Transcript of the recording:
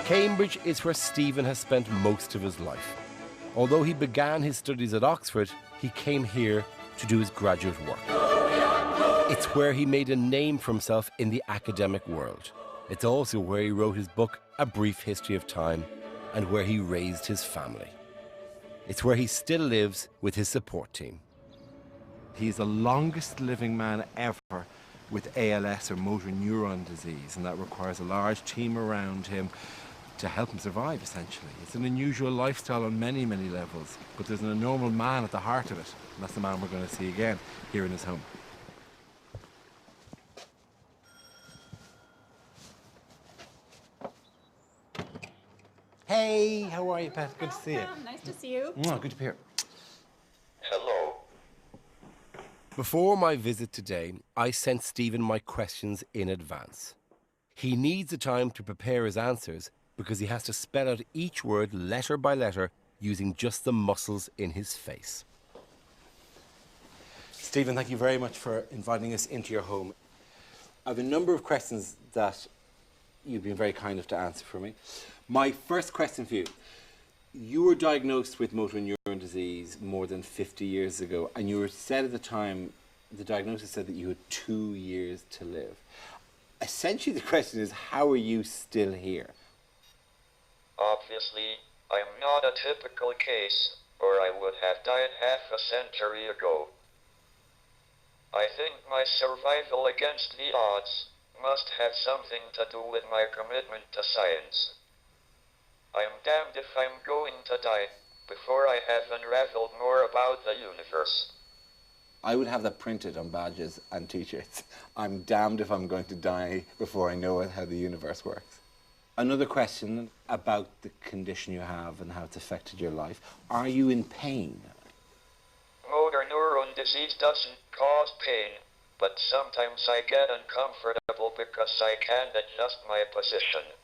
Cambridge is where Stephen has spent most of his life. Although he began his studies at Oxford, he came here to do his graduate work. It's where he made a name for himself in the academic world. It's also where he wrote his book, A Brief History of Time, and where he raised his family. It's where he still lives with his support team. He's the longest living man ever with ALS or motor neuron disease, and that requires a large team around him to help him survive, essentially. It's an unusual lifestyle on many, many levels, but there's an enormous man at the heart of it, and that's the man we're going to see again here in his home. Hey, how are you, Pat? Good to see you. Nice to see you. Good to be here. Hello. Before my visit today, I sent Stephen my questions in advance. He needs the time to prepare his answers because he has to spell out each word letter by letter using just the muscles in his face. Stephen, thank you very much for inviting us into your home. I have a number of questions that you've been very kind enough to answer for me. My first question for you. You were diagnosed with motor neuron disease more than 50 years ago, and you were said at the time, the diagnosis said that you had 2 years to live. Essentially, the question is, how are you still here? Obviously, I'm not a typical case, or I would have died half a century ago. I think my survival against the odds must have something to do with my commitment to science. I am damned if I'm going to die before I have unraveled more about the universe. I would have that printed on badges and t-shirts. I'm damned if I'm going to die before I know how the universe works. Another question about the condition you have and how it's affected your life. Are you in pain? Motor neuron disease doesn't cause pain, but sometimes I get uncomfortable because I can't adjust my position.